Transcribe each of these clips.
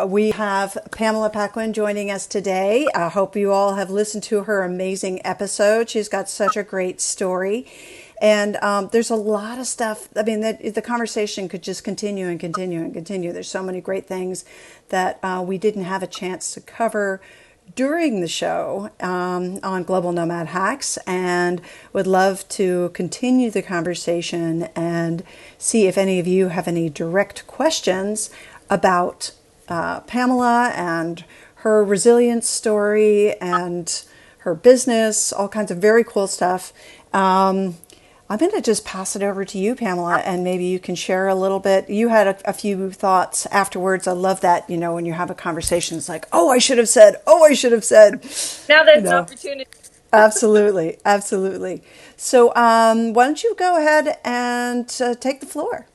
We have Pamela Paquin joining us today. I hope you all have listened to her amazing episode. She's got such a great story. And there's a lot of stuff. I mean, the conversation could just continue and continue and continue. There's so many great things that we didn't have a chance to cover during the show on Global Nomad Hacks, and would love to continue the conversation and see if any of you have any direct questions about Pamela and her resilience story and her business, all kinds of very cool stuff. I'm going to just pass it over to you, Pamela, and maybe you can share a little bit. You had a few thoughts afterwards. I love that, when you have a conversation, it's like, oh, I should have said, oh, I should have said. Now there's an opportunity. Absolutely, absolutely. So why don't you go ahead and take the floor?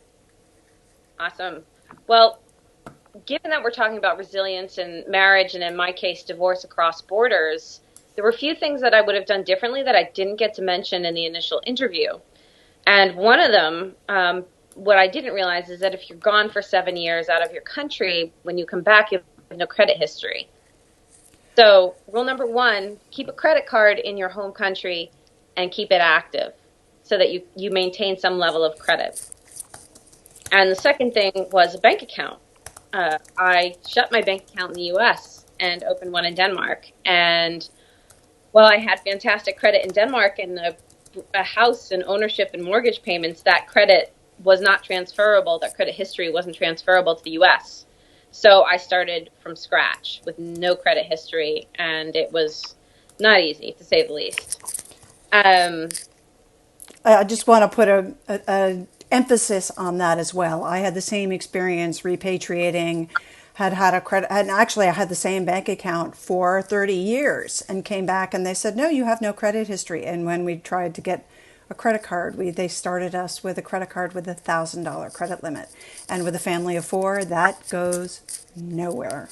Awesome. Well, given that we're talking about resilience and marriage, and in my case, divorce across borders, there were a few things that I would have done differently that I didn't get to mention in the initial interview. And one of them, what I didn't realize is that if you're gone for 7 years out of your country, when you come back, you have no credit history. So rule number one, keep a credit card in your home country and keep it active so that you maintain some level of credit. And the second thing was a bank account. I shut my bank account in the U.S. and opened one in Denmark. And while I had fantastic credit in Denmark and a house and ownership and mortgage payments, that credit was not transferable. That credit history wasn't transferable to the U.S. So I started from scratch with no credit history, and it was not easy, to say the least. I just want to put a emphasis on that as well. I had the same experience repatriating, had a credit, and actually I had the same bank account for 30 years and came back and they said, no, you have no credit history. And when we tried to get a credit card, they started us with a credit card with $1,000 credit limit. And with a family of four, that goes nowhere.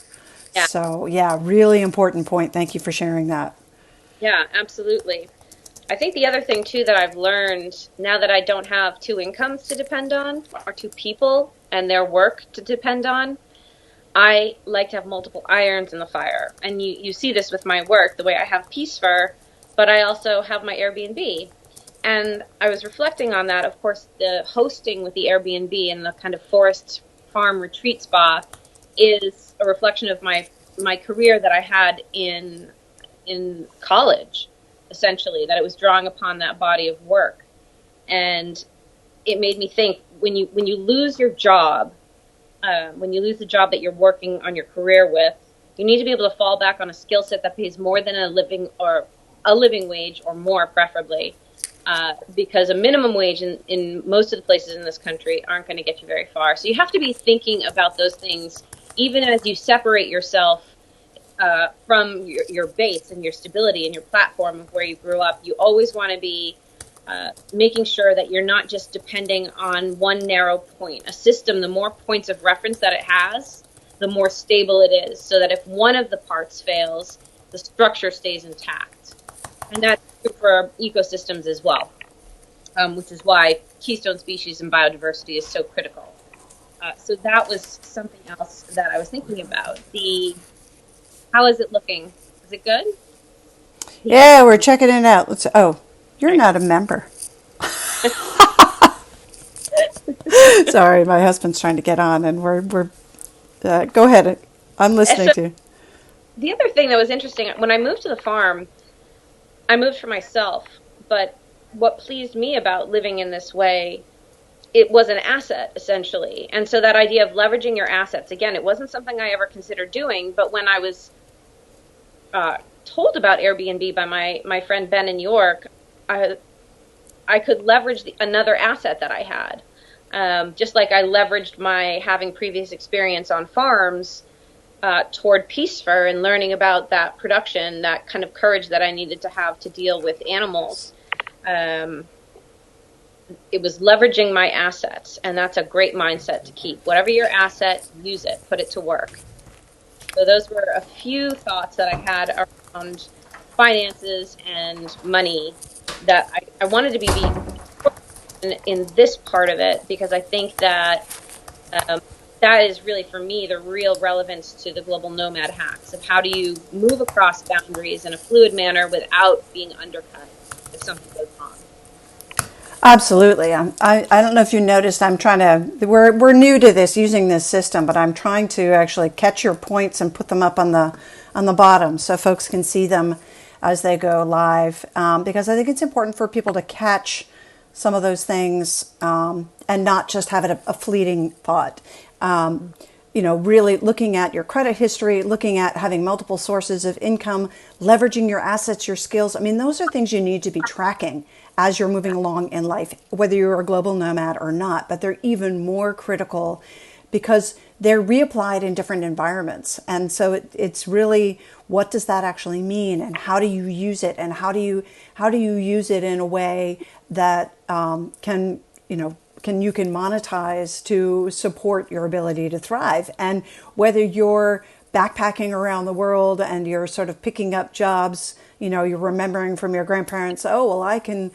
Yeah. So yeah, really important point. Thank you for sharing that. Yeah, absolutely. I think the other thing, too, that I've learned now that I don't have two incomes to depend on or two people and their work to depend on, I like to have multiple irons in the fire. And you see this with my work, the way I have Peace Fur, but I also have my Airbnb. And I was reflecting on that. Of course, the hosting with the Airbnb and the kind of forest farm retreat spa is a reflection of my career that I had in college. Essentially, that it was drawing upon that body of work. And it made me think, when you lose your job, when you lose the job that you're working on your career with, you need to be able to fall back on a skill set that pays more than a living wage or more, preferably, because a minimum wage in most of the places in this country aren't going to get you very far. So you have to be thinking about those things, even as you separate yourself from your base and your stability and your platform of where you grew up. You always want to be making sure that you're not just depending on one narrow point. A system, the more points of reference that it has, the more stable it is, so that if one of the parts fails, the structure stays intact. And that's true for ecosystems as well, which is why keystone species and biodiversity is so critical. So that was something else that I was thinking about. How is it looking? Is it good? Yeah, we're checking it out. You're not a member. Sorry, my husband's trying to get on, and we're go ahead. I'm listening to you. The other thing that was interesting, when I moved to the farm, I moved for myself, but what pleased me about living in this way, it was an asset, essentially. And so that idea of leveraging your assets, again, it wasn't something I ever considered doing, but when I was told about Airbnb by my friend Ben in New York, I could leverage another asset that I had. Just like I leveraged my having previous experience on farms toward Peace Fur and learning about that production, that kind of courage that I needed to have to deal with animals. It was leveraging my assets, and that's a great mindset to keep. Whatever your asset, use it, put it to work. So those were a few thoughts that I had around finances and money that I wanted to be in this part of it, because I think that that is really, for me, the real relevance to the global nomad hacks of how do you move across boundaries in a fluid manner without being undercut if something goes wrong. Absolutely. I don't know if you noticed, I'm trying to, we're new to this, using this system, but I'm trying to actually catch your points and put them up on the bottom so folks can see them as they go live. Because I think it's important for people to catch some of those things, and not just have it a fleeting thought. Really looking at your credit history, looking at having multiple sources of income, leveraging your assets, your skills. I mean, those are things you need to be tracking as you're moving along in life, whether you're a global nomad or not. But they're even more critical because they're reapplied in different environments. And so it's really, what does that actually mean, and how do you use it, and how do you use it in a way that can you can monetize to support your ability to thrive. And whether you're backpacking around the world and you're sort of picking up jobs, you're remembering from your grandparents, oh, well, I can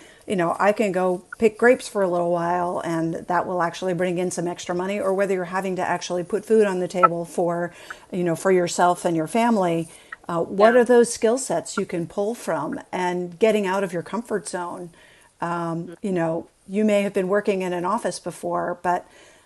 go pick grapes for a little while and that will actually bring in some extra money, or whether you're having to actually put food on the table for yourself and your family. What Yeah. are those skill sets you can pull from, and getting out of your comfort zone? You may have been working in an office before, but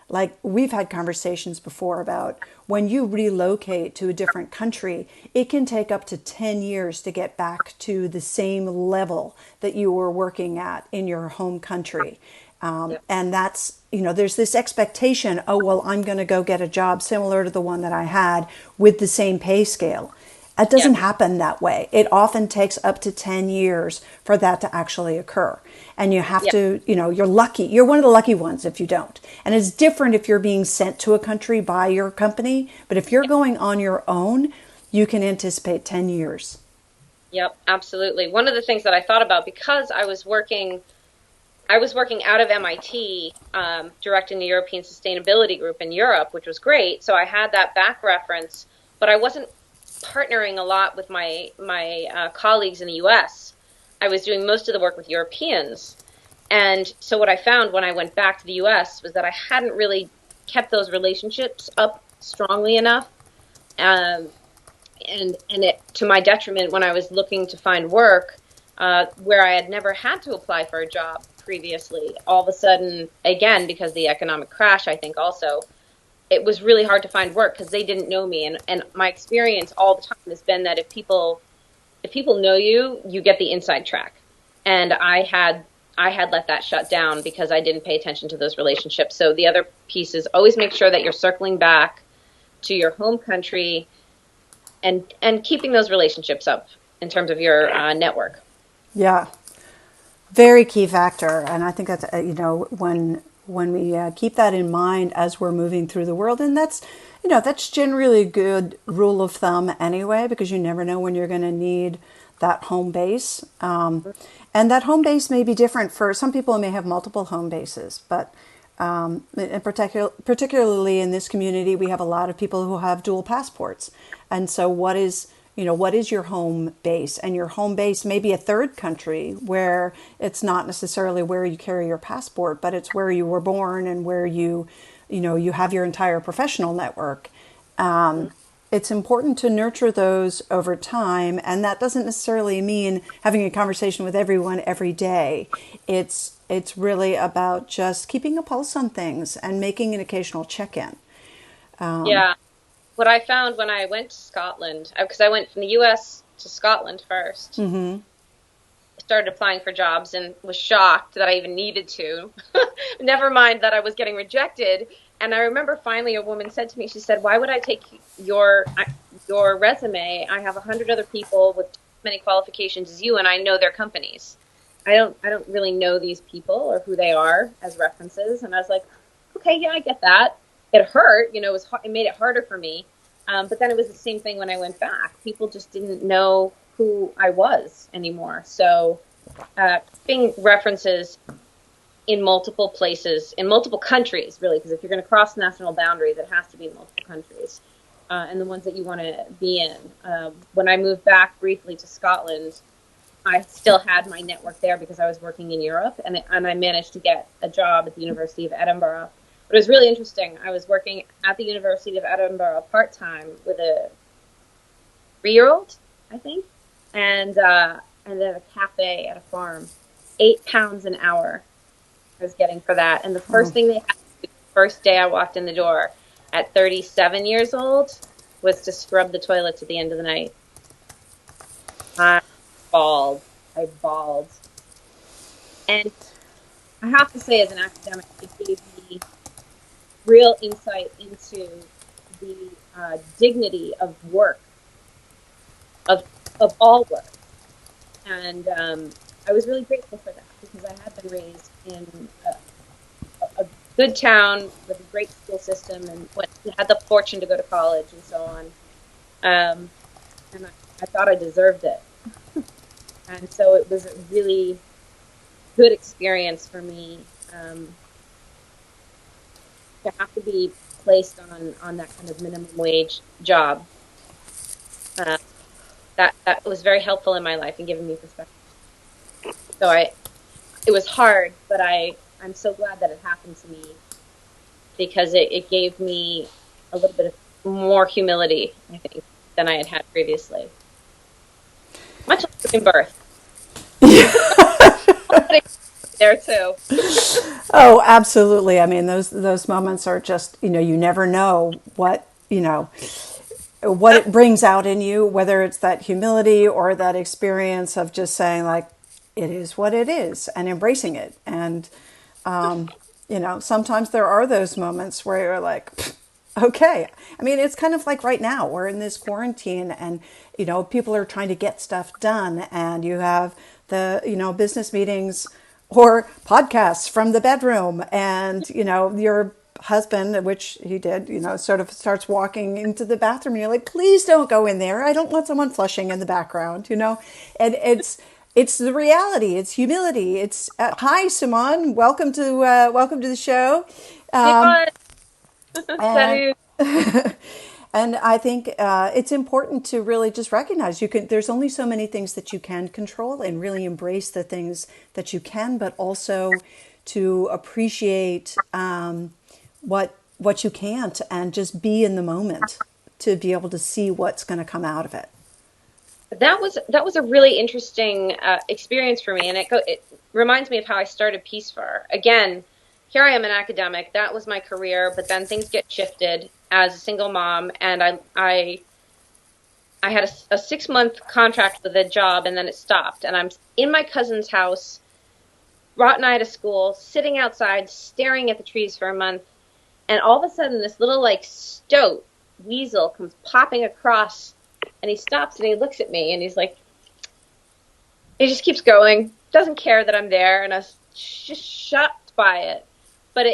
like we've had conversations before about when you relocate to a different country, it can take up to 10 years to get back to the same level that you were working at in your home country. Yeah. And that's, there's this expectation, oh, well, I'm going to go get a job similar to the one that I had with the same pay scale. It Yeah. doesn't happen that way. It often takes up to 10 years for that to actually occur. And you have Yeah. to, you're lucky. You're one of the lucky ones if you don't. And it's different if you're being sent to a country by your company. But if you're going on your own, you can anticipate 10 years. Yep, absolutely. One of the things that I thought about, because I was working out of MIT, directing the European Sustainability Group in Europe, which was great. So I had that back reference, but I wasn't partnering a lot with my colleagues in the U.S. I was doing most of the work with Europeans, and so what I found when I went back to the U.S. was that I hadn't really kept those relationships up strongly enough. Um, and it, to my detriment, when I was looking to find work, where I had never had to apply for a job previously, all of a sudden, again, because of the economic crash, I think also, it was really hard to find work because they didn't know me. And my experience all the time has been that if people know you, you get the inside track. And I had let that shut down because I didn't pay attention to those relationships. So the other piece is always make sure that you're circling back to your home country and keeping those relationships up in terms of your network. Yeah, very key factor. And I think that's, when we keep that in mind as we're moving through the world, and that's generally a good rule of thumb anyway, because you never know when you're going to need that home base. And that home base may be different for some people. May have multiple home bases, but particularly in this community, we have a lot of people who have dual passports. And so, what is your home base? And your home base may be a third country where it's not necessarily where you carry your passport, but it's where you were born and where you have your entire professional network. It's important to nurture those over time, and that doesn't necessarily mean having a conversation with everyone every day. It's really about just keeping a pulse on things and making an occasional check-in. Yeah. What I found when I went to Scotland, because I went from the US to Scotland first, started applying for jobs and was shocked that I even needed to. Never mind that I was getting rejected. And I remember finally a woman said to me, she said, "Why would I take your resume? I have 100 other people with as many qualifications as you, and I know their companies. I don't really know these people or who they are as references." And I was like, "Okay, yeah, I get that." It hurt, it made it harder for me. But then it was the same thing when I went back. People just didn't know who I was anymore. So, being references in multiple places, in multiple countries, really, because if you're going to cross national boundaries, it has to be in multiple countries, and the ones that you want to be in. When I moved back briefly to Scotland, I still had my network there because I was working in Europe, and I managed to get a job at the University of Edinburgh But it was really interesting. I was working at the University of Edinburgh part-time with a 3-year-old, I think, and then a cafe at a farm. £8 an hour I was getting for that. And the first Oh, thing they had to do, the first day I walked in the door at 37 years old was to scrub the toilets at the end of the night. I bawled. I bawled. And I have to say, as an academic, it gave me real insight into the dignity of work, of all work. And I was really grateful for that because I had been raised in a good town with a great school system and had the fortune to go to college and so on. And I thought I deserved it. And so it was a really good experience for me to have to be placed on that kind of minimum wage job. Uh, that was very helpful in my life and giving me perspective. So it was hard, but I'm so glad that it happened to me because it gave me a little bit of more humility, I think, than I had had previously. Much like giving birth. There too. oh, absolutely. I mean, those moments are just, you never know what it brings out in you, whether it's that humility or that experience of just saying like, it is what it is and embracing it. And, sometimes there are those moments where you're like, okay. I mean, it's kind of like right now we're in this quarantine and, people are trying to get stuff done and you have the, business meetings or podcasts from the bedroom and, your husband, which he did, sort of starts walking into the bathroom and you're like, please don't go in there. I don't want someone flushing in the background, and it's the reality. It's humility. It's hi, Simone. Welcome to the show. Um, Yeah. and Salut. and I think it's important to really just recognize you can. There's only so many things that you can control, and really embrace the things that you can, but also to appreciate what you can't, and just be in the moment to be able to see what's going to come out of it. That was a really interesting experience for me, and it reminds me of how I started Peace Fur. Again, here I am an academic. That was my career, but then things get shifted as a single mom, and I had a 6-month contract with a job, and then it stopped. And I'm in my cousin's house, brought Nye to school, sitting outside, staring at the trees for a month, and all of a sudden, this little like stoat weasel comes popping across, and he stops and he looks at me, and he's like, he just keeps going, doesn't care that I'm there, and I was just shocked by it. But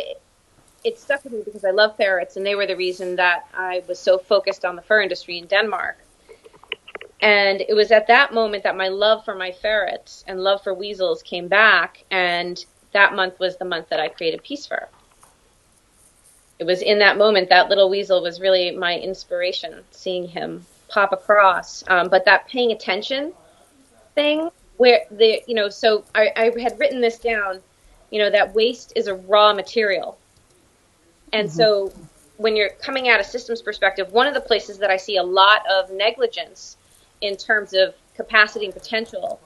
it stuck with me because I love ferrets, and they were the reason that I was so focused on the fur industry in Denmark. And it was at that moment that my love for my ferrets and love for weasels came back, and that month was the month that I created Peace Fur. It was in that moment that little weasel was really my inspiration, seeing him pop across. But that paying attention thing, where so I had written this down, that waste is a raw material. And so when you're coming at a systems perspective, one of the places that I see a lot of negligence in terms of capacity and potential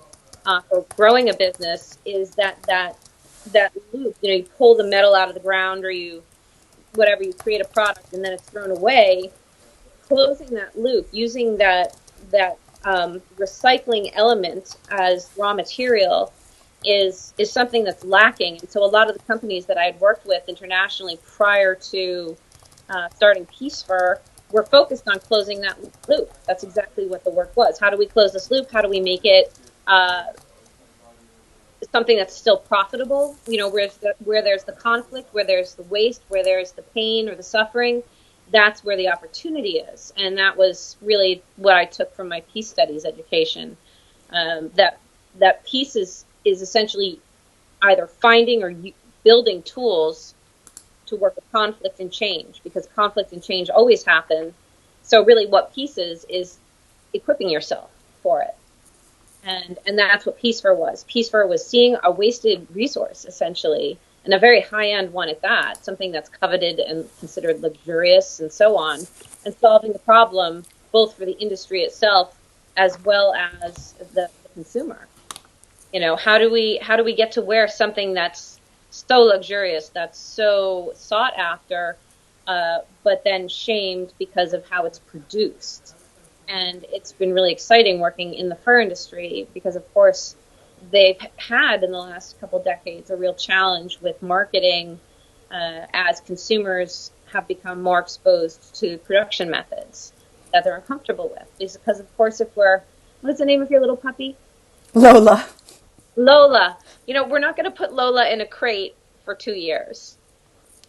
for growing a business is that loop. You pull the metal out of the ground, or you create a product and then it's thrown away. Closing that loop, using that recycling element as raw material is something that's lacking. And so a lot of the companies that I had worked with internationally prior to starting Peace Fur were focused on closing that loop. That's exactly what the work was. How do we close this loop? How do we make it something that's still profitable? Where there's the conflict, where there's the waste, where there's the pain or the suffering, that's where the opportunity is. And that was really what I took from my peace studies education. That peace is essentially either finding or building tools to work with conflict and change, because conflict and change always happen. So really what peace is equipping yourself for it. And that's what Peace Fur was. Peace Fur was seeing a wasted resource, essentially, and a very high-end one at that, something that's coveted and considered luxurious and so on, and solving the problem both for the industry itself as well as the consumer. How do we get to wear something that's so luxurious, that's so sought after, but then shamed because of how it's produced? And it's been really exciting working in the fur industry because, of course, they've had in the last couple decades a real challenge with marketing as consumers have become more exposed to production methods that they're uncomfortable with. Because, of course, what is the name of your little puppy? Lola. Lola. We're not going to put Lola in a crate for 2 years.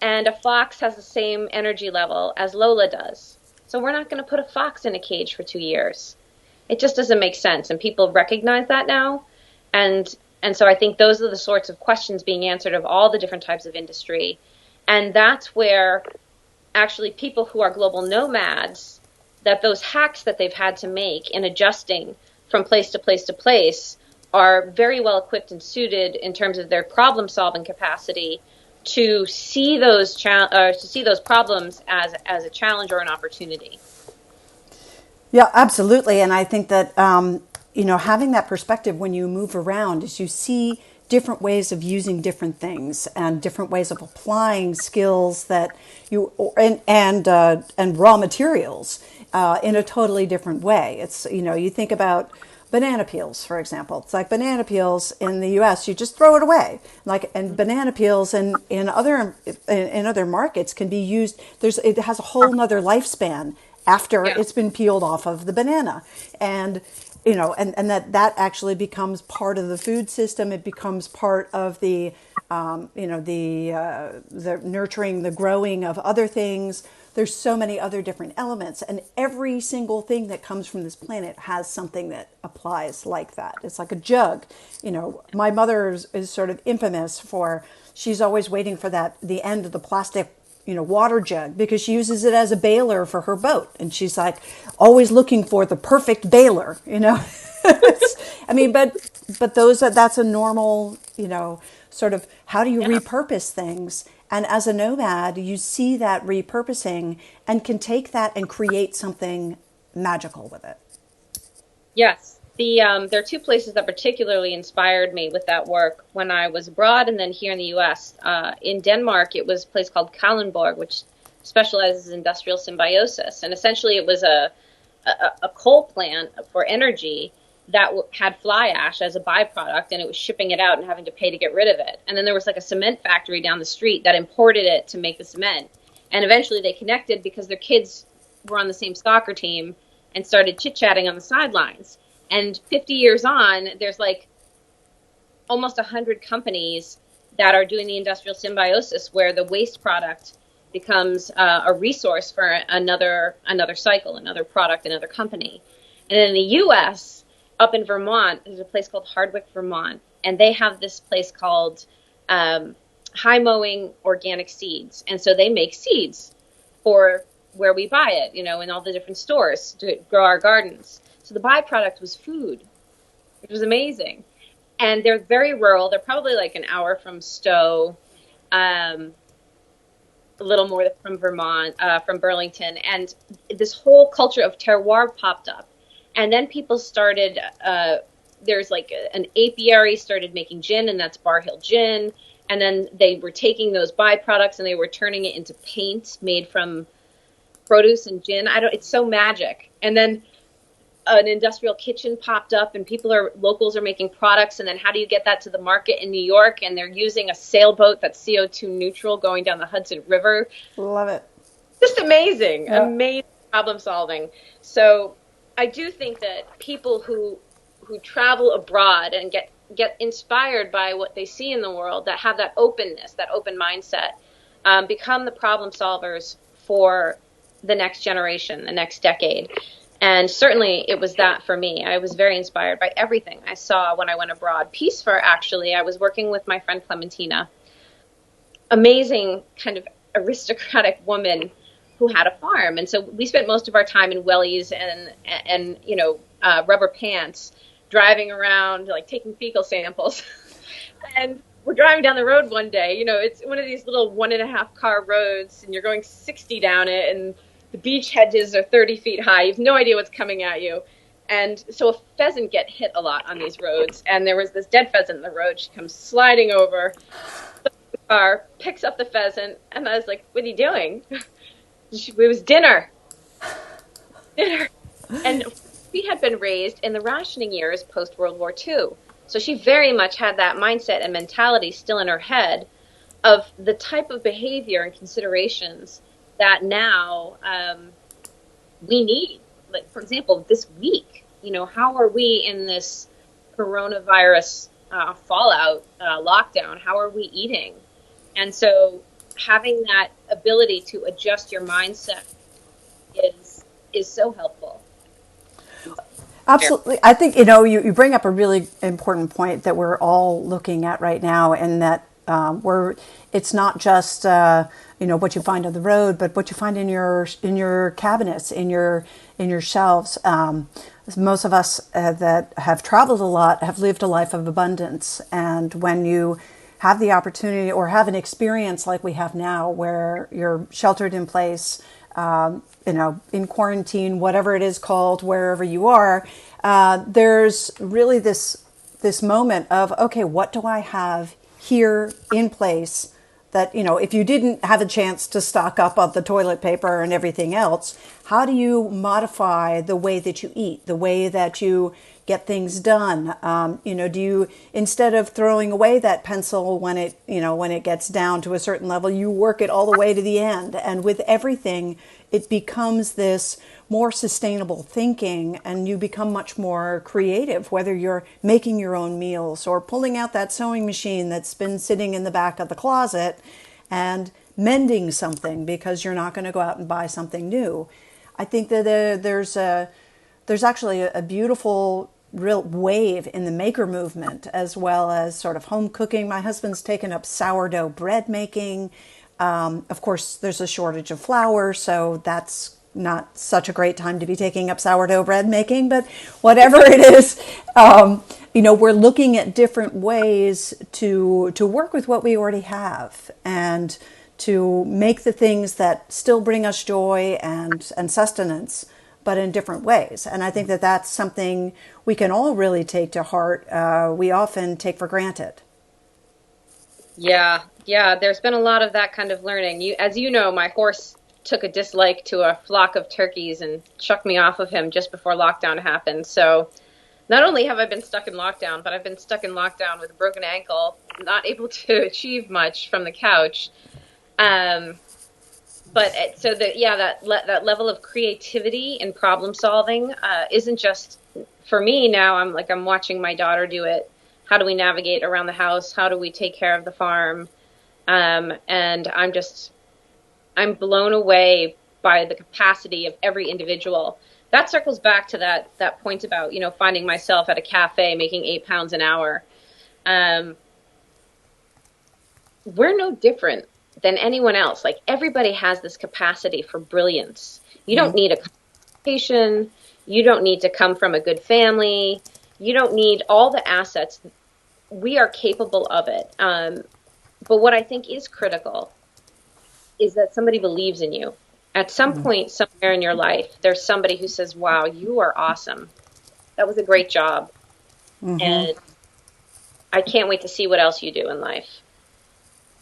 And a fox has the same energy level as Lola does. So we're not going to put a fox in a cage for 2 years. It just doesn't make sense. And people recognize that now. And so I think those are the sorts of questions being answered of all the different types of industry. And that's where actually people who are global nomads, that those hacks that they've had to make in adjusting from place to place to place are very well equipped and suited in terms of their problem solving capacity to see those problems as a challenge or an opportunity. Yeah, absolutely. And I think that, having that perspective when you move around is you see different ways of using different things and different ways of applying skills that and raw materials in a totally different way. It's, you think about banana peels, for example. It's like banana peels in the US, you just throw it away. And banana peels in other markets can be used. It has a whole nother lifespan after Yeah. it's been peeled off of the banana. And and that actually becomes part of the food system. It becomes part of the the nurturing, the growing of other things. There's so many other different elements, and every single thing that comes from this planet has something that applies like that. It's like a jug. My mother is sort of infamous for, she's always waiting for the end of the plastic water jug, because she uses it as a baler for her boat, and she's like always looking for the perfect baler. I mean, but that's a normal, sort of, how do you Yeah. repurpose things? And as a nomad, you see that repurposing and can take that and create something magical with it. Yes. There are two places that particularly inspired me with that work when I was abroad and then here in the U.S. In Denmark, it was a place called Kalundborg, which specializes in industrial symbiosis. And essentially it was a coal plant for energy that had fly ash as a byproduct, and it was shipping it out and having to pay to get rid of it. And then there was like a cement factory down the street that imported it to make the cement. And eventually they connected because their kids were on the same soccer team and started chit-chatting on the sidelines. And 50 years on, there's like almost 100 companies that are doing the industrial symbiosis where the waste product becomes a resource for another cycle, another product, another company. And in the U.S., up in Vermont, there's a place called Hardwick, Vermont, and they have this place called High Mowing Organic Seeds. And so they make seeds for where we buy it, in all the different stores to grow our gardens. So the byproduct was food, which was amazing. And they're very rural. They're probably like an hour from Stowe, a little more from Vermont, from Burlington. And this whole culture of terroir popped up. And then people started, there's like an apiary started making gin, and that's Bar Hill Gin. And then they were taking those byproducts and they were turning it into paint made from produce and gin. It's so magic. And then an industrial kitchen popped up, and locals are making products. And then how do you get that to the market in New York? And they're using a sailboat that's CO2 neutral going down the Hudson River. Love it. Just amazing, Yeah. Amazing problem solving. So I do think that people who travel abroad and get inspired by what they see in the world, that have that openness, that open mindset, become the problem solvers for the next generation, the next decade. And certainly it was that for me. I was very inspired by everything I saw when I went abroad. Peace Fur, actually, I was working with my friend Clementina, amazing kind of aristocratic woman who had a farm. And so we spent most of our time in wellies and rubber pants, driving around, like taking fecal samples. And we're driving down the road one day. It's one of these little 1.5 car roads, and you're going 60 down it, and the beach hedges are 30 feet high. You have no idea what's coming at you. And so a pheasant get hit a lot on these roads, and there was this dead pheasant in the road. She comes sliding over the car, picks up the pheasant, and I was like, "What are you doing?" It was dinner. Dinner. And she had been raised in the rationing years post World War II. So she very much had that mindset and mentality still in her head of the type of behavior and considerations that now we need. Like, for example, this week, how are we in this coronavirus fallout lockdown? How are we eating? And so having that ability to adjust your mindset is so helpful. Absolutely. I think, you bring up a really important point that we're all looking at right now, and that it's not just, what you find on the road, but what you find in your cabinets, in your shelves. Most of us that have traveled a lot have lived a life of abundance. And when you have the opportunity or have an experience like we have now, where you're sheltered in place, in quarantine, whatever it is called, wherever you are, there's really this moment of, okay, what do I have here in place that, if you didn't have a chance to stock up on the toilet paper and everything else, how do you modify the way that you eat, the way that you get things done? Do you, instead of throwing away that pencil when it gets down to a certain level, you work it all the way to the end? And with everything, it becomes this more sustainable thinking, and you become much more creative, whether you're making your own meals or pulling out that sewing machine that's been sitting in the back of the closet and mending something because you're not going to go out and buy something new. I think that there's actually a beautiful real wave in the maker movement, as well as sort of home cooking. My husband's taken up sourdough bread making. Of course, there's a shortage of flour, so that's not such a great time to be taking up sourdough bread making, but whatever it is, we're looking at different ways to work with what we already have, and to make the things that still bring us joy and sustenance, but in different ways. And I think that that's something we can all really take to heart. We often take for granted. Yeah, yeah, there's been a lot of that kind of learning. As you know, my horse took a dislike to a flock of turkeys and chucked me off of him just before lockdown happened. So not only have I been stuck in lockdown, but I've been stuck in lockdown with a broken ankle, not able to achieve much from the couch. Um, so that level of creativity and problem solving isn't just for me now. I'm watching my daughter do it. How do we navigate around the house? How do we take care of the farm? And I'm blown away by the capacity of every individual. That circles back to that point about, finding myself at a cafe making £8 an hour. We're no different than anyone else. Like, everybody has this capacity for brilliance. You don't need a education. You don't need to come from a good family. You don't need all the assets. We are capable of it. But what I think is critical is that somebody believes in you. At some point, somewhere in your life, there's somebody who says, wow, you are awesome. That was a great job. And I can't wait to see what else you do in life.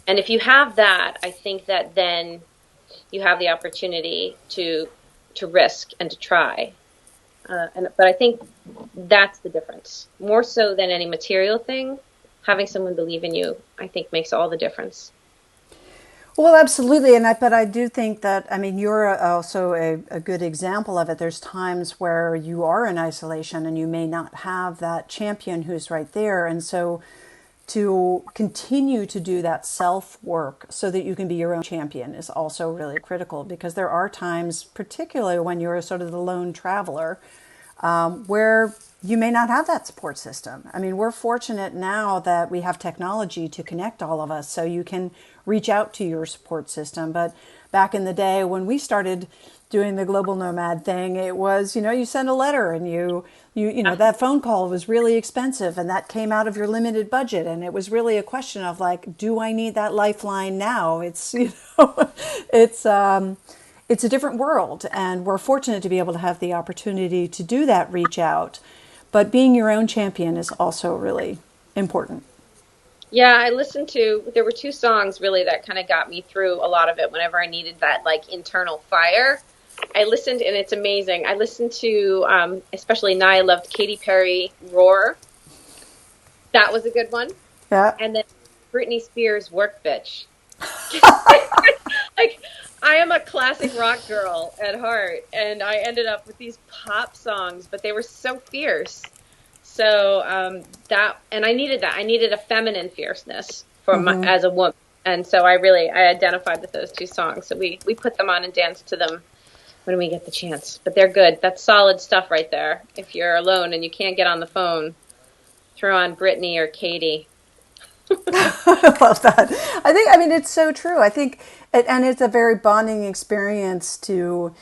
And if you have that, I think that then you have the opportunity to risk and to try. But I think that's the difference. More so than any material thing, having someone believe in you, I think, makes all the difference. Well, absolutely. But I do think that, you're also a good example of it. There's times where you are in isolation and you may not have that champion who's right there. And so to continue to do that self work so that you can be your own champion is also really critical, because there are times, particularly when you're sort of the lone traveler, where you may not have that support system. I mean, we're fortunate now that we have technology to connect all of us, so you can reach out to your support system. But back in the day when we started doing the Global Nomad thing, it was, you send a letter and that phone call was really expensive and that came out of your limited budget. And it was really a question of like, do I need that lifeline now? It's, it's a different world, and we're fortunate to be able to have the opportunity to do that reach out. But being your own champion is also really important. Yeah, there were two songs really that kind of got me through a lot of it whenever I needed that like internal fire. I listened, and it's amazing. I listened to, especially Nia loved Katy Perry, Roar. That was a good one. Yeah. And then Britney Spears, Work Bitch. Like, I am a classic rock girl at heart, and I ended up with these pop songs, but they were so fierce. So and I needed that. I needed a feminine fierceness as a woman, and so I identified with those two songs. So we put them on and danced to them when we get the chance. But they're good. That's solid stuff right there. If you're alone and you can't get on the phone, throw on Britney or Katie. I love that. It's so true. I think, and it's a very bonding experience to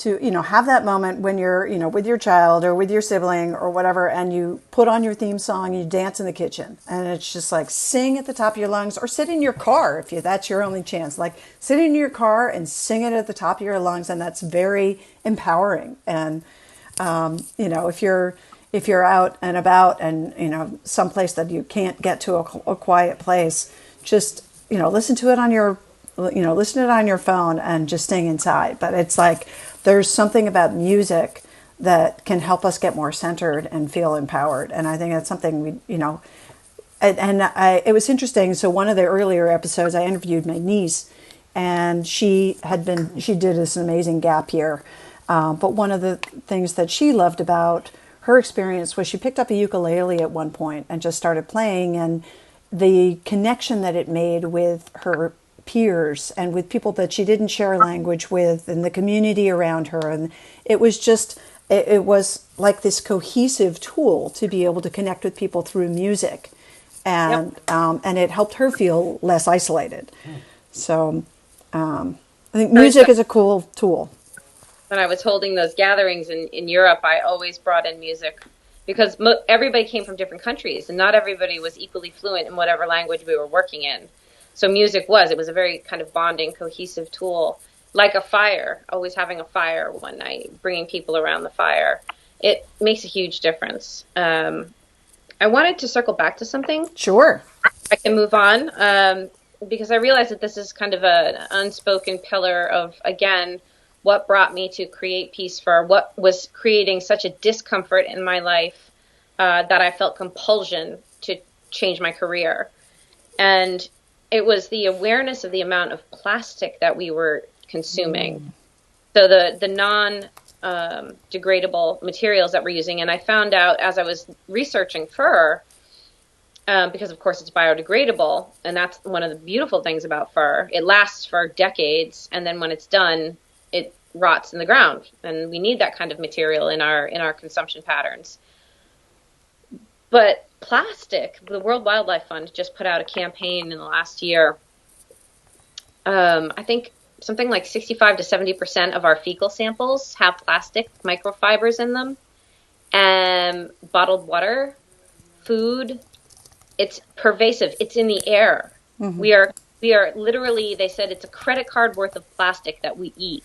have that moment when you're, with your child or with your sibling or whatever, and you put on your theme song and you dance in the kitchen, and it's just like sing at the top of your lungs, or sit in your car if that's your only chance. Like sit in your car and sing it at the top of your lungs, and that's very empowering. And if you're out and about and, someplace that you can't get to a quiet place, just, listen to it on your phone and just staying inside. But it's like, there's something about music that can help us get more centered and feel empowered. And I think that's something it was interesting. So one of the earlier episodes, I interviewed my niece, and she did this amazing gap year. But one of the things that she loved about her experience was she picked up a ukulele at one point and just started playing, and the connection that it made with her peers and with people that she didn't share language with, and the community around her. And it was like this cohesive tool to be able to connect with people through music. And, and it helped her feel less isolated. So, I think music is a cool tool. When I was holding those gatherings in Europe, I always brought in music because everybody came from different countries, and not everybody was equally fluent in whatever language we were working in. So music was a very kind of bonding, cohesive tool, like a fire, always having a fire one night, bringing people around the fire. It makes a huge difference. I wanted to circle back to something. Sure. I can move on because I realize that this is kind of an unspoken pillar of, again, what brought me to create Peace Fur, what was creating such a discomfort in my life that I felt compulsion to change my career. And it was the awareness of the amount of plastic that we were consuming. So the non-degradable materials that we're using. And I found out as I was researching fur, because of course it's biodegradable, and that's one of the beautiful things about fur. It lasts for decades, and then when it's done, it rots in the ground, and we need that kind of material in our consumption patterns. But plastic, the World Wildlife Fund just put out a campaign in the last year. I think something like 65 to 70% of our fecal samples have plastic microfibers in them. And bottled water, food, it's pervasive. It's in the air. Mm-hmm. We are literally, they said it's a credit card worth of plastic that we eat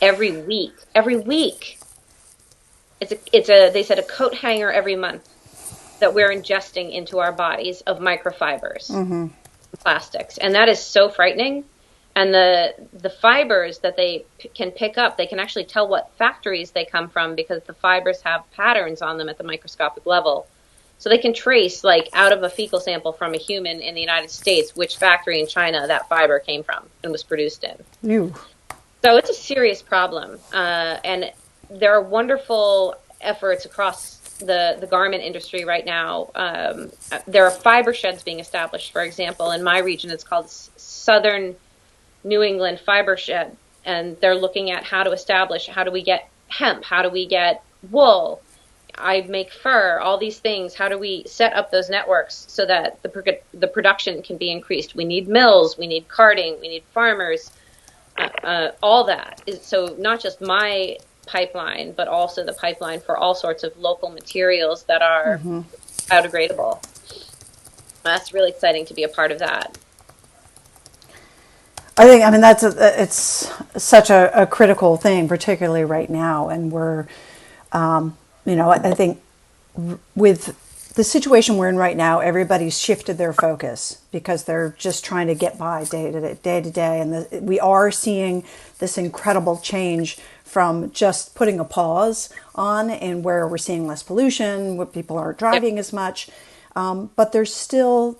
every week. Every week. They said a coat hanger every month that we're ingesting into our bodies of microfibers, plastics. And that is so frightening. And the fibers that they can pick up, they can actually tell what factories they come from because the fibers have patterns on them at the microscopic level. So they can trace, like, out of a fecal sample from a human in the United States, which factory in China that fiber came from and was produced in. Ew. So it's a serious problem. And there are wonderful efforts across the garment industry right now. There are fiber sheds being established. For example, in my region, it's called Southern New England Fiber Shed. And they're looking at how do we get hemp? How do we get wool? I make fur, all these things. How do we set up those networks so that the production can be increased? We need mills, we need carting, we need farmers, all that is so not just my pipeline, but also the pipeline for all sorts of local materials that are biodegradable. That's really exciting to be a part of that. I mean, it's such a critical thing, particularly right now. And I think with the situation we're in right now, everybody's shifted their focus because they're just trying to get by day to day, day to day. And we are seeing this incredible change from just putting a pause on, and where we're seeing less pollution, where people aren't Yep. driving as much. But there's still,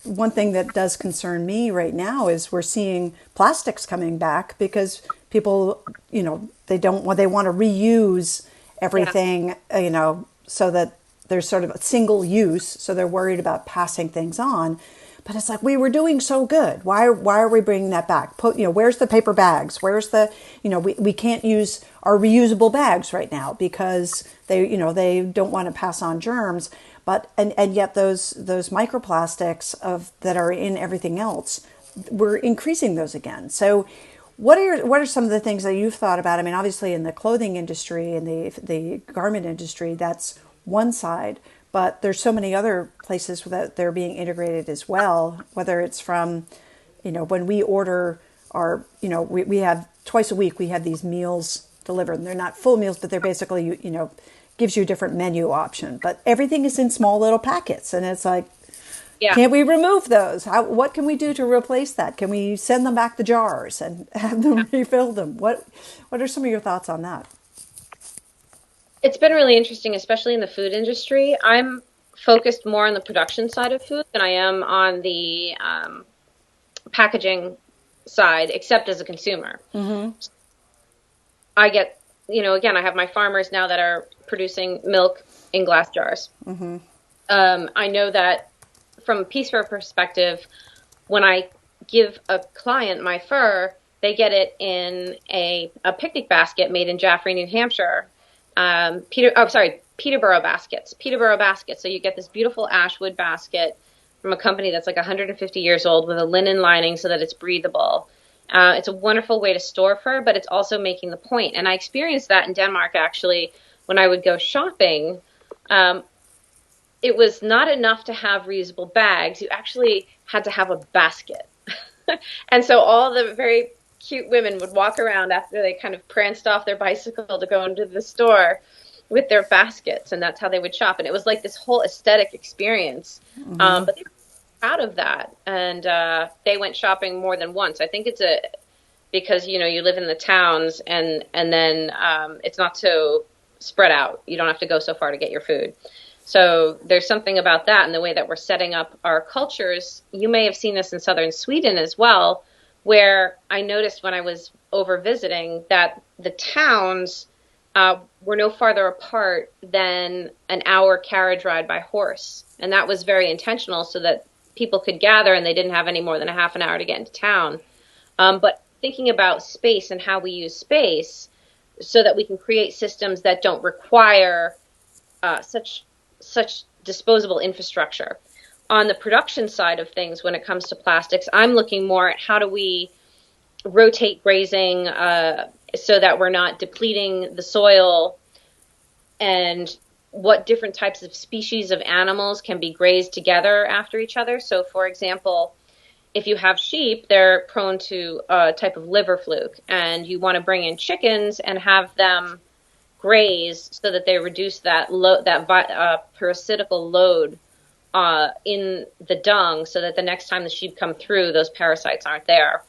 one thing that does concern me right now is we're seeing plastics coming back because people, they want to reuse Yeah. everything, so that there's sort of a single use. So they're worried about passing things on. But it's like, we were doing so good. Why are we bringing that back? Where's the paper bags? Where's we can't use our reusable bags right now because they don't want to pass on germs. But and yet those microplastics that are in everything else, we're increasing those again. So what are some of the things that you've thought about? I mean, obviously in the clothing industry and the garment industry, that's one side, but there's so many other places that they're being integrated as well, whether it's from, when we order we have twice a week, we have these meals delivered, and they're not full meals, but they're basically, gives you a different menu option, but everything is in small little packets. And it's like, Yeah. can't we remove those? What can we do to replace that? Can we send them back the jars and have them refill them? What are some of your thoughts on that? It's been really interesting, especially in the food industry. I'm focused more on the production side of food than I am on the packaging side, except as a consumer. I get, again, I have my farmers now that are producing milk in glass jars. I know that from a piece fur perspective, when I give a client my fur, they get it in a picnic basket made in Jaffrey, New Hampshire. Peterborough baskets. Peterborough baskets. So you get this beautiful ashwood basket from a company that's like 150 years old with a linen lining so that it's breathable. It's a wonderful way to store fur, but it's also making the point. And I experienced that in Denmark, actually, when I would go shopping. It was not enough to have reusable bags. You actually had to have a basket. And so all the very cute women would walk around after they kind of pranced off their bicycle to go into the store with their baskets, and that's how they would shop. And it was like this whole aesthetic experience. But they were proud of that, and they went shopping more than once. I think it's because you live in the towns, and then it's not so spread out. You don't have to go so far to get your food. So there's something about that and the way that we're setting up our cultures. You may have seen this in southern Sweden as well, where I noticed when I was over visiting that the towns were no farther apart than an hour carriage ride by horse. And that was very intentional so that people could gather and they didn't have any more than a half an hour to get into town. But thinking about space and how we use space so that we can create systems that don't require such disposable infrastructure. On the production side of things, when it comes to plastics, I'm looking more at how do we rotate grazing so that we're not depleting the soil, and what different types of species of animals can be grazed together after each other. So, for example, if you have sheep, they're prone to a type of liver fluke, and you want to bring in chickens and have them graze so that they reduce that parasitical load in the dung, so that the next time the sheep come through, those parasites aren't there.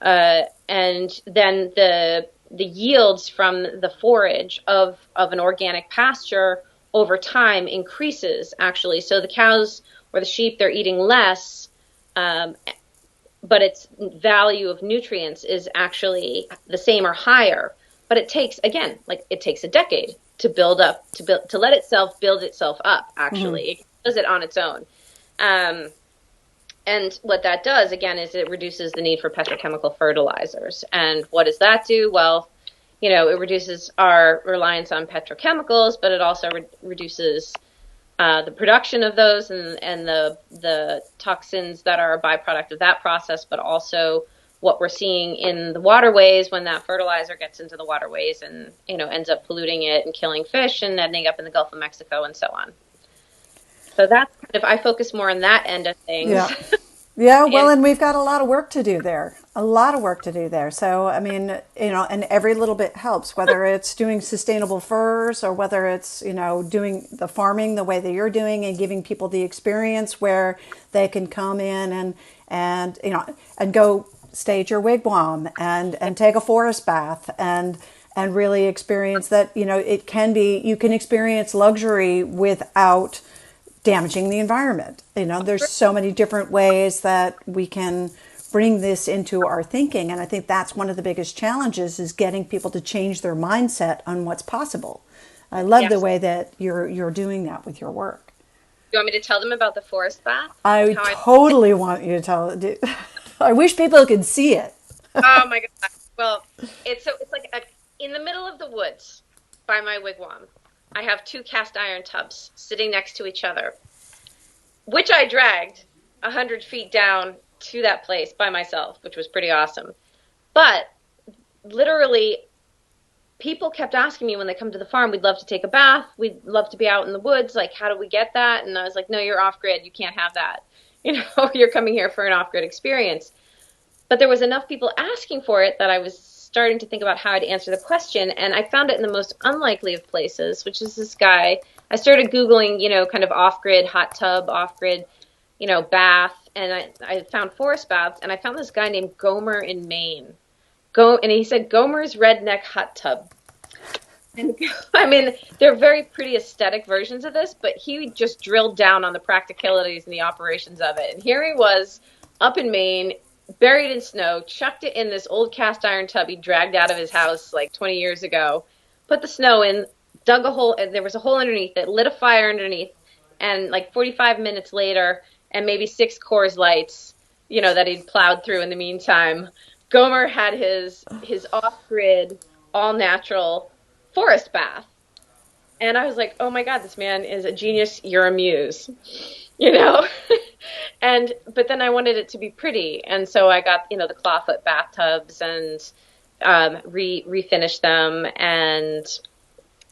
And then the yields from the forage of an organic pasture over time increases, actually. So the cows or the sheep, they're eating less, but its value of nutrients is actually the same or higher. But it takes, again, it takes a decade to let itself build itself up, actually. It does it on its own. And what that does, again, is it reduces the need for petrochemical fertilizers. And what does that do? Well, it reduces our reliance on petrochemicals, but it also reduces the production of those and the toxins that are a byproduct of that process, but also what we're seeing in the waterways when that fertilizer gets into the waterways and, ends up polluting it and killing fish and ending up in the Gulf of Mexico and so on. So that's I focus more on that end of things. Yeah. Yeah, well, And and we've got a lot of work to do there. A lot of work to do there. So, I mean, and every little bit helps, whether it's doing sustainable furs or whether it's, doing the farming the way that you're doing and giving people the experience where they can come in and go stage your wigwam and take a forest bath and really experience that, it can be, you can experience luxury without damaging the environment. There's so many different ways that we can bring this into our thinking, and I think that's one of the biggest challenges is getting people to change their mindset on what's possible. I love the yes. way that you're doing that with your work. You want me to tell them about the forest bath? I totally want you to tell it. I wish people could see it. Oh my God. Well, it's like in the middle of the woods by my wigwam. I have two cast iron tubs sitting next to each other, which I dragged 100 feet down to that place by myself, which was pretty awesome. But literally, people kept asking me when they come to the farm, we'd love to take a bath. We'd love to be out in the woods. Like, how do we get that? And I was like, no, you're off grid. You can't have that. You're coming here for an off grid experience. But there was enough people asking for it that I was starting to think about how I'd answer the question. And I found it in the most unlikely of places, which is this guy. I started Googling, kind of off-grid hot tub, off-grid, bath. And I found forest baths. And I found this guy named Gomer in Maine. And he said, Gomer's Redneck Hot Tub. And I mean, they're very pretty aesthetic versions of this, but he just drilled down on the practicalities and the operations of it. And here he was up in Maine, buried in snow, chucked it in this old cast iron tub he dragged out of his house like 20 years ago, put the snow in, dug a hole, and there was a hole underneath it, lit a fire underneath, and like 45 minutes later, and maybe 6 Coors Lights, that he'd plowed through in the meantime, Gomer had his off-grid, all-natural forest bath. And I was like, oh my God, this man is a genius, you're a muse, But then I wanted it to be pretty, and so I got the clawfoot bathtubs and refinished them, and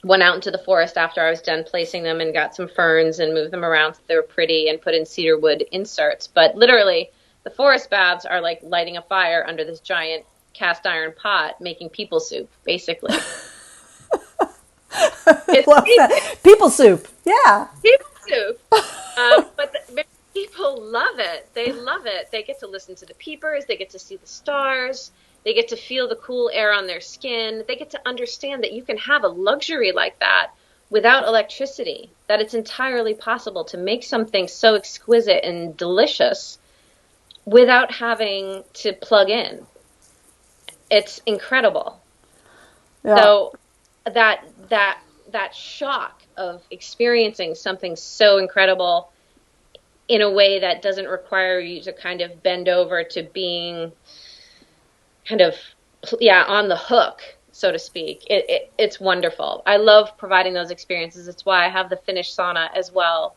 went out into the forest after I was done placing them and got some ferns and moved them around so they were pretty and put in cedar wood inserts. But literally, the forest baths are like lighting a fire under this giant cast iron pot, making people soup, basically. It's Love that. People soup. Yeah. People soup. But people love it. They love it. They get to listen to the peepers. They get to see the stars. They get to feel the cool air on their skin. They get to understand that you can have a luxury like that without electricity, that it's entirely possible to make something so exquisite and delicious without having to plug in. It's incredible. Yeah. So that shock of experiencing something so incredible in a way that doesn't require you to kind of bend over to being kind of, on the hook, so to speak. It's wonderful. I love providing those experiences. It's why I have the Finnish sauna as well,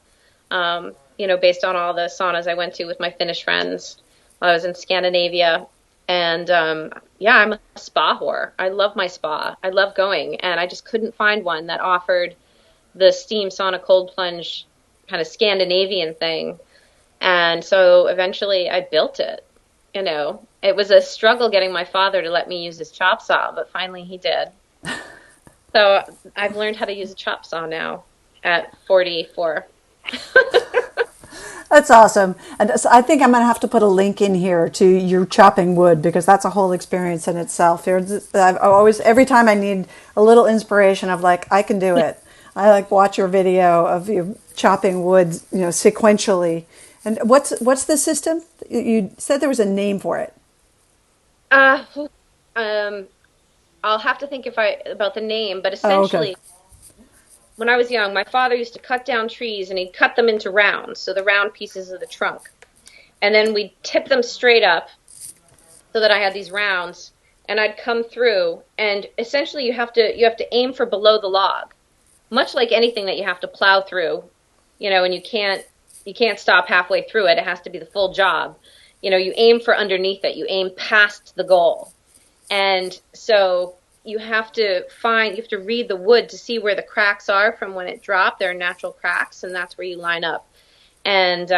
based on all the saunas I went to with my Finnish friends while I was in Scandinavia. And I'm a spa whore. I love my spa. I love going. And I just couldn't find one that offered the steam sauna cold plunge kind of Scandinavian thing. And so eventually I built it. It was a struggle getting my father to let me use his chop saw, but finally he did. So I've learned how to use a chop saw now at 44. That's awesome. And so I think I'm going to have to put a link in here to you chopping wood, because that's a whole experience in itself. I've always, every time I need a little inspiration of like, I can do it, I like watch your video of you chopping wood, sequentially. And what's the system? You said there was a name for it. I'll have to think about the name, but essentially, okay. When I was young, my father used to cut down trees and he'd cut them into rounds, so the round pieces of the trunk. And then we'd tip them straight up so that I had these rounds. and I'd come through, and essentially you have to aim for below the log, much like anything that you have to plow through, and you can't stop halfway through it. It has to be the full job. You aim for underneath it. You aim past the goal. And so you have to read the wood to see where the cracks are from when it dropped. There are natural cracks, and that's where you line up. And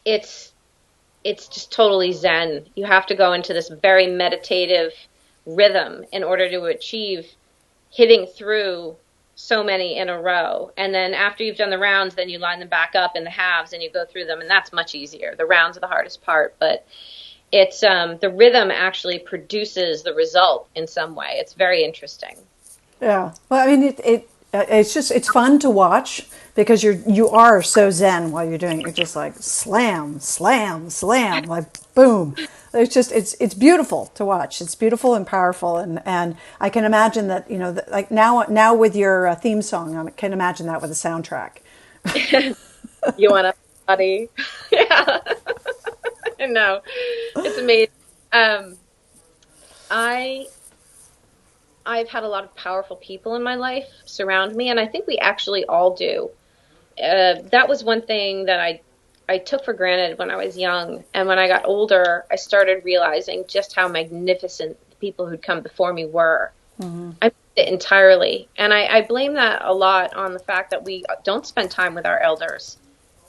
it's it's just totally zen. You have to go into this very meditative rhythm in order to achieve hitting through so many in a row. And then after you've done the rounds, then you line them back up in the halves and you go through them, and that's much easier. The rounds are the hardest part, but it's the rhythm actually produces the result in some way. It's very interesting. Yeah. Well, I mean, it's fun to watch because you are so zen while you're doing it. You're just like slam, slam, slam, like boom. It's beautiful to watch. It's beautiful and powerful, and I can imagine that like now with your theme song, I can imagine that with a soundtrack. You want to body? Yeah, no, it's amazing. Um, I I've had a lot of powerful people in my life surround me, and I think we actually all do. That was one thing that I took for granted when I was young, and when I got older, I started realizing just how magnificent the people who'd come before me were. I missed it entirely, and I blame that a lot on the fact that we don't spend time with our elders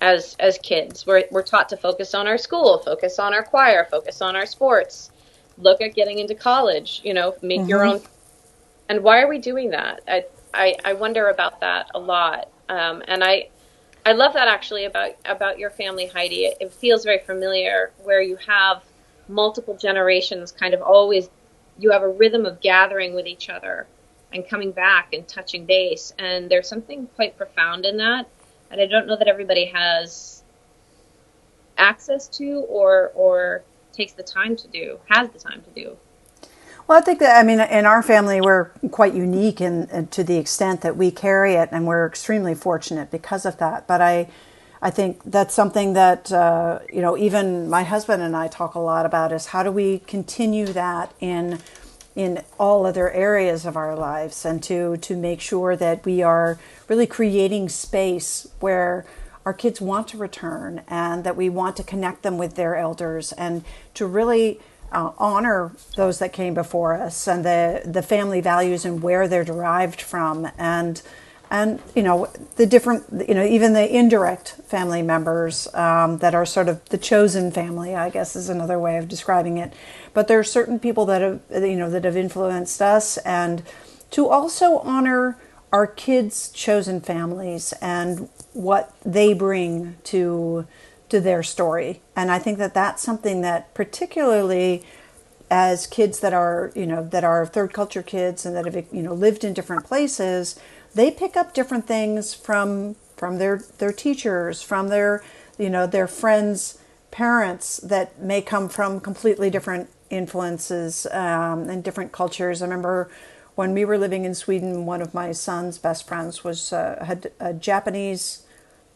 as kids. We're taught to focus on our school, focus on our choir, focus on our sports, look at getting into college, make your own. And why are we doing that? I wonder about that a lot. And I love that actually about your family, Heidi. It feels very familiar where you have multiple generations kind of always, you have a rhythm of gathering with each other and coming back and touching base. And there's something quite profound in that. And I don't know that everybody has access to or takes the time to do, has the time to do. Well, I think that, I mean, in our family, we're quite unique to the extent that we carry it, and we're extremely fortunate because of that. But I think that's something that, even my husband and I talk a lot about is how do we continue that in all other areas of our lives, and to make sure that we are really creating space where our kids want to return and that we want to connect them with their elders and to really honor those that came before us and the family values and where they're derived from, and the different, even the indirect family members that are sort of the chosen family, I guess is another way of describing it. But there are certain people that have influenced us, and to also honor our kids' chosen families and what they bring to their story. And I think that that's something that particularly as kids that are third culture kids and that have lived in different places, they pick up different things from their teachers, from their friends' parents that may come from completely different influences and different cultures. I remember when we were living in Sweden, one of my son's best friends had a Japanese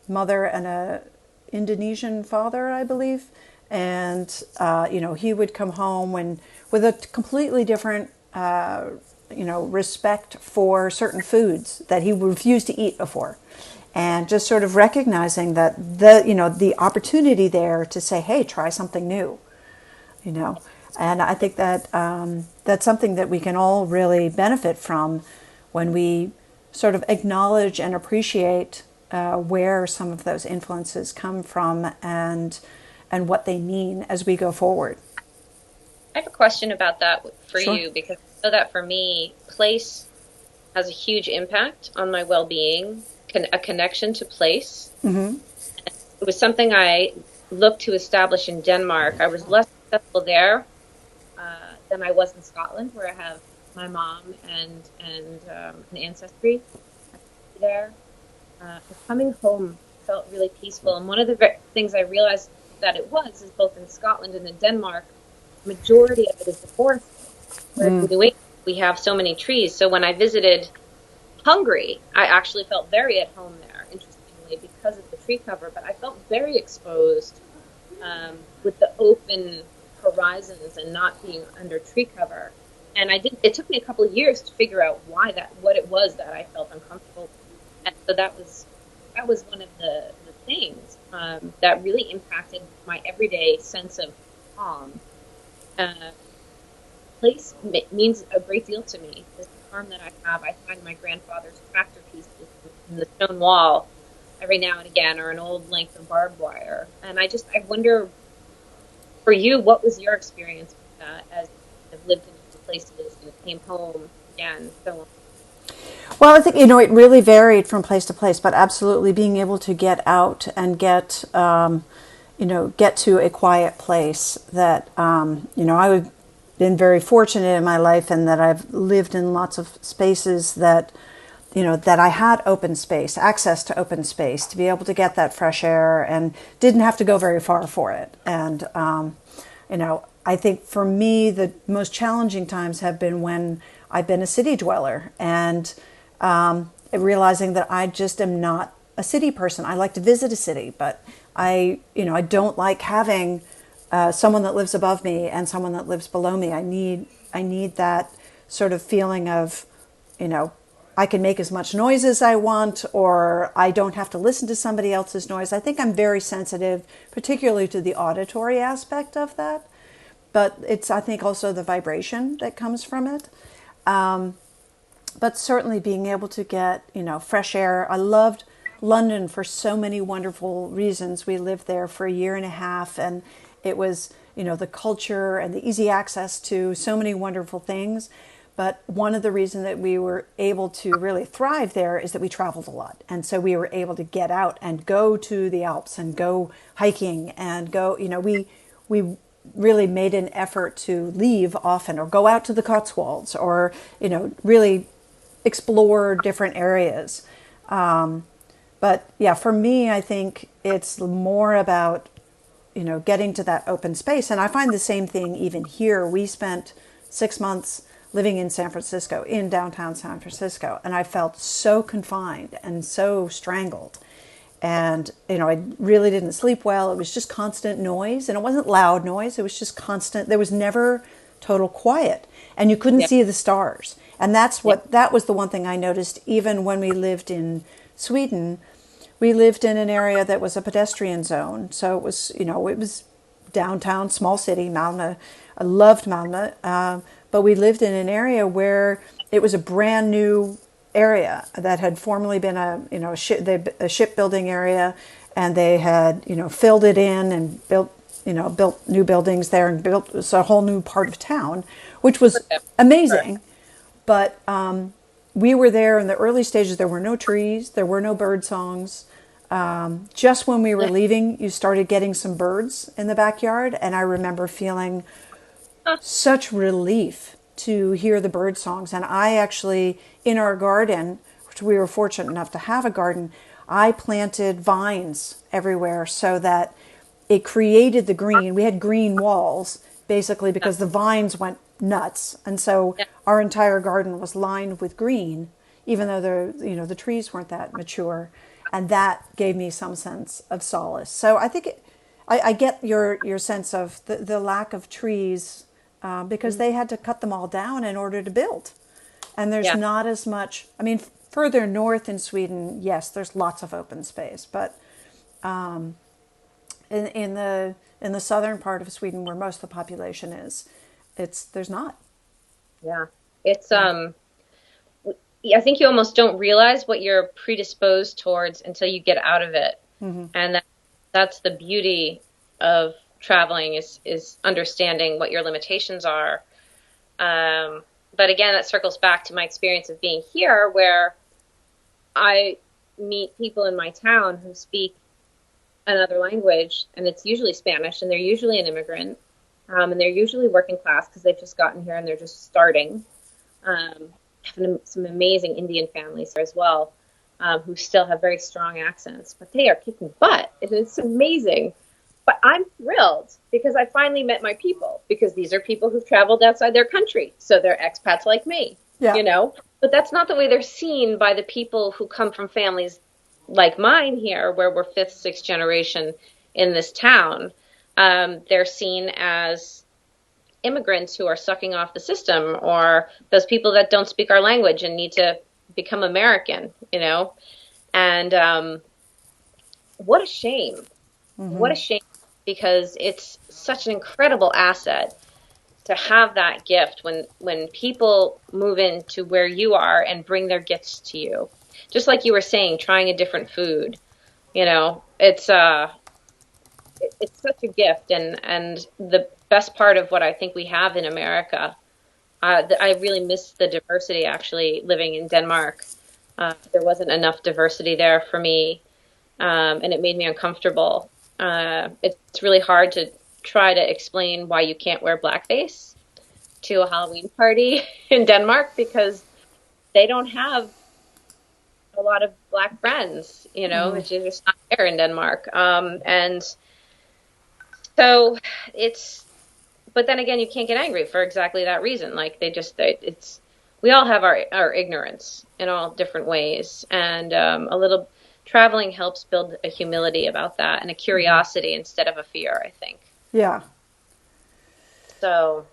mother and a Indonesian father, I believe, and he would come home with a completely different respect for certain foods that he refused to eat before, and just sort of recognizing that the opportunity there to say, hey, try something new, and I think that that's something that we can all really benefit from when we sort of acknowledge and appreciate where some of those influences come from and what they mean as we go forward. I have a question about that for Sure. you, because I know that for me, place has a huge impact on my well-being, a connection to place. It was something I looked to establish in Denmark. I was less successful there than I was in Scotland, where I have my mom and an ancestry there. Coming home felt really peaceful, and one of the things I realized that it was is both in Scotland and in Denmark, the majority of it is the forest. Whereas in New England, we have so many trees. So when I visited Hungary, I actually felt very at home there, interestingly, because of the tree cover. But I felt very exposed with the open horizons and not being under tree cover. And it took me a couple of years to figure out what it was that I felt uncomfortable. And so that was one of the things that really impacted my everyday sense of calm. Uh, Place means a great deal to me. This farm that I have, I find my grandfather's tractor pieces in the stone wall every now and again, or an old length of barbed wire. And I wonder, for you, what was your experience with that as you've lived in different places and came home again, so on? Well, I think, it really varied from place to place, but absolutely being able to get out and get to a quiet place that, I've been very fortunate in my life and that I've lived in lots of spaces that I had open space, access to open space, to be able to get that fresh air and didn't have to go very far for it. And, I think for me, the most challenging times have been when I've been a city dweller and realizing that I just am not a city person. I like to visit a city, but I don't like having someone that lives above me and someone that lives below me. I need that sort of feeling of, I can make as much noise as I want, or I don't have to listen to somebody else's noise. I think I'm very sensitive, particularly to the auditory aspect of that. But it's, I think, also the vibration that comes from it. But certainly being able to get, fresh air. I loved London for so many wonderful reasons. We lived there for a year and a half, and it was, the culture and the easy access to so many wonderful things. But one of the reasons that we were able to really thrive there is that we traveled a lot. And so we were able to get out and go to the Alps and go hiking and go, we really made an effort to leave often or go out to the Cotswolds or, really explore different areas. But yeah, for me, I think it's more about, getting to that open space. And I find the same thing even here. We spent 6 months living in San Francisco, in downtown San Francisco, and I felt so confined and so strangled. And, I really didn't sleep well. It was just constant noise, and it wasn't loud noise. It was just constant. There was never total quiet, and you couldn't Yeah, see the stars. And yeah, that was the one thing I noticed even when we lived in Sweden. We lived in an area that was a pedestrian zone. So it was downtown, small city, Malmö. I loved Malmö. But we lived in an area where it was a brand new area that had formerly been a shipbuilding area, and they had filled it in and built new buildings there and built a whole new part of town, which was yeah, sure. amazing. But we were there in the early stages. There were no trees, there were no bird songs. Just when we were Yeah. leaving, you started getting some birds in the backyard, and I remember feeling Huh. such relief to hear the bird songs. And I actually, in our garden, which we were fortunate enough to have a garden, I planted vines everywhere so that it created the green. We had green walls basically Yeah, because the vines went nuts. And so yeah, our entire garden was lined with green, even though the trees weren't that mature. And that gave me some sense of solace. So I think I get your sense of the lack of trees because mhm, they had to cut them all down in order to build. And there's yeah, not as much, I mean, further north in Sweden, yes, there's lots of open space. But in the southern part of Sweden, where most of the population is, there's not. yeah. It's I think you almost don't realize what you're predisposed towards until you get out of it. And that's the beauty of traveling is understanding what your limitations are. But again, that circles back to my experience of being here, where I meet people in my town who speak another language, and it's usually Spanish, and they're usually an immigrant, and they're usually working class because they've just gotten here and they're just starting. Having some amazing Indian families here as well, who still have very strong accents, but they are kicking butt. It's amazing. But I'm thrilled because I finally met my people, because these are people who've traveled outside their country. So they're expats like me, Yeah. you know? But that's not the way they're seen by the people who come from families like mine here, where we're fifth, sixth generation in this town. They're seen as immigrants who are sucking off the system, or those people that don't speak our language and need to become American, you know? And what a shame. What a shame, because it's such an incredible asset to have that gift when people move into where you are and bring their gifts to you. Just like you were saying, trying a different food, you know, it's such a gift, and the best part of what I think we have in America. I really miss the diversity actually living in Denmark. There wasn't enough diversity there for me, and it made me uncomfortable. It's really hard to try to explain why you can't wear blackface to a Halloween party in Denmark, because they don't have a lot of black friends, you know, it's just not there in Denmark. And so it's, but then again, you can't get angry for exactly that reason. Like it's, we all have our ignorance in all different ways. And a little traveling helps build a humility about that and a curiosity instead of a fear, I think. Yeah. So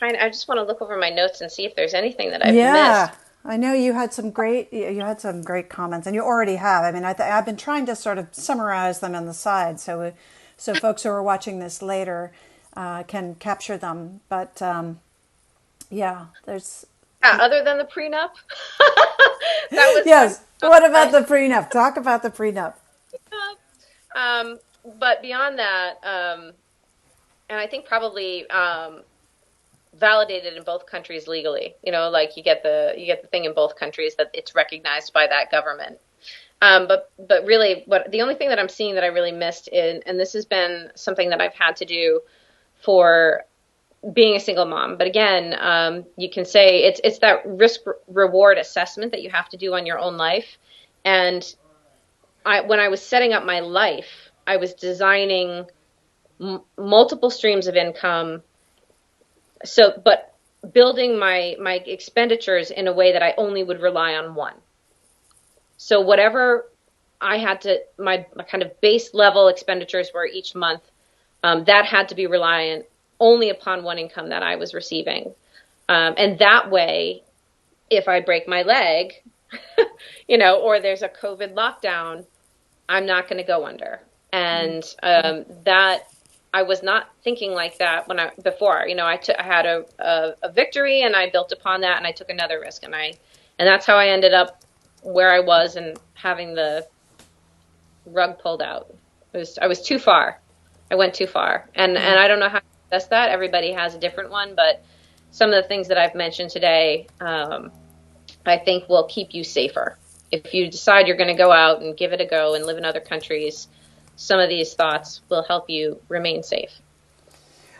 I just want to look over my notes and see if there's anything that I've missed. I know you had some great comments, and you already have. I mean, I've been trying to sort of summarize them on the side, so folks who are watching this later can capture them. But there's other than the prenup, that was yes. What about the prenup? Talk about the prenup. But beyond that, and I think probably validated in both countries legally. You know, like you get the thing in both countries that it's recognized by that government. But really, the only thing that I'm seeing that I really missed and this has been something that I've had to do for being a single mom. But again, you can say it's that risk reward assessment that you have to do on your own life. And when I was setting up my life, I was designing multiple streams of income. So, but building my expenditures in a way that I only would rely on one. So whatever I had to, my kind of base level expenditures were each month, that had to be reliant only upon one income that I was receiving. And that way, if I break my leg, you know, or there's a COVID lockdown, I'm not going to go under. And that I was not thinking like that before. You know, I had a victory and I built upon that, and I took another risk, and that's how I ended up where I was and having the rug pulled out. I was too far. I went too far, and I don't know how to assess that. Everybody has a different one, but some of the things that I've mentioned today, I think will keep you safer. If you decide you're going to go out and give it a go and live in other countries, some of these thoughts will help you remain safe.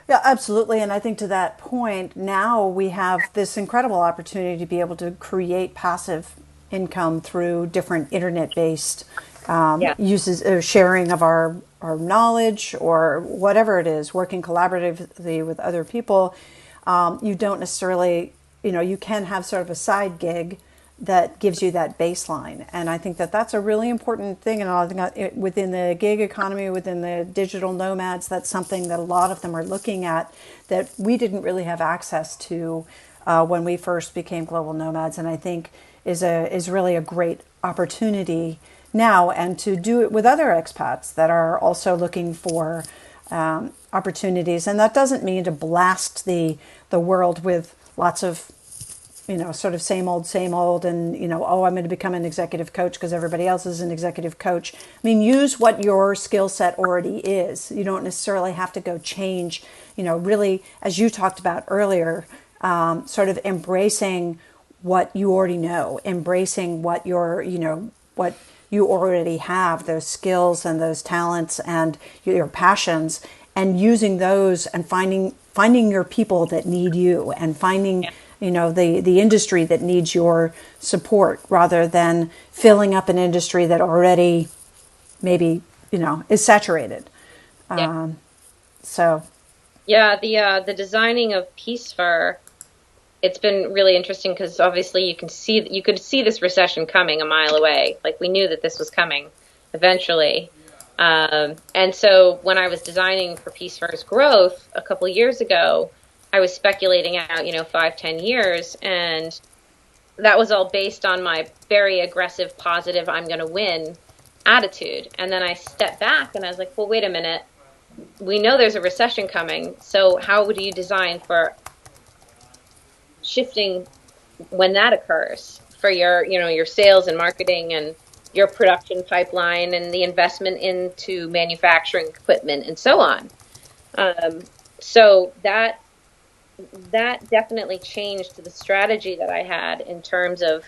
Yeah, absolutely. And I think to that point, now we have this incredible opportunity to be able to create passive income through different internet-based uses, sharing of our knowledge, or whatever it is, working collaboratively with other people. You don't necessarily, you can have sort of a side gig that gives you that baseline. And I think that that's a really important thing. And I think within the gig economy, within the digital nomads, that's something that a lot of them are looking at that we didn't really have access to when we first became global nomads. And I think is really a great opportunity now, and to do it with other expats that are also looking for opportunities. And that doesn't mean to blast the world with lots of sort of same old, and, I'm going to become an executive coach because everybody else is an executive coach. I mean, use what your skill set already is. You don't necessarily have to go change, really, as you talked about earlier, sort of embracing what you already know, embracing what what you already have, those skills and those talents and your passions, and using those and finding your people that need you, and finding the industry that needs your support, rather than filling up an industry that already maybe is saturated. Yeah. The designing of Peace Fur, it's been really interesting because obviously you could see this recession coming a mile away. Like, we knew that this was coming eventually. And so when I was designing for Peace First Growth a couple of years ago, I was speculating out, 5, 10 years, and that was all based on my very aggressive, positive, I'm going to win attitude. And then I stepped back and I was like, well, wait a minute. We know there's a recession coming. So how would you design for shifting when that occurs for your sales and marketing and your production pipeline and the investment into manufacturing equipment and so on. Um, so that definitely changed the strategy that I had in terms of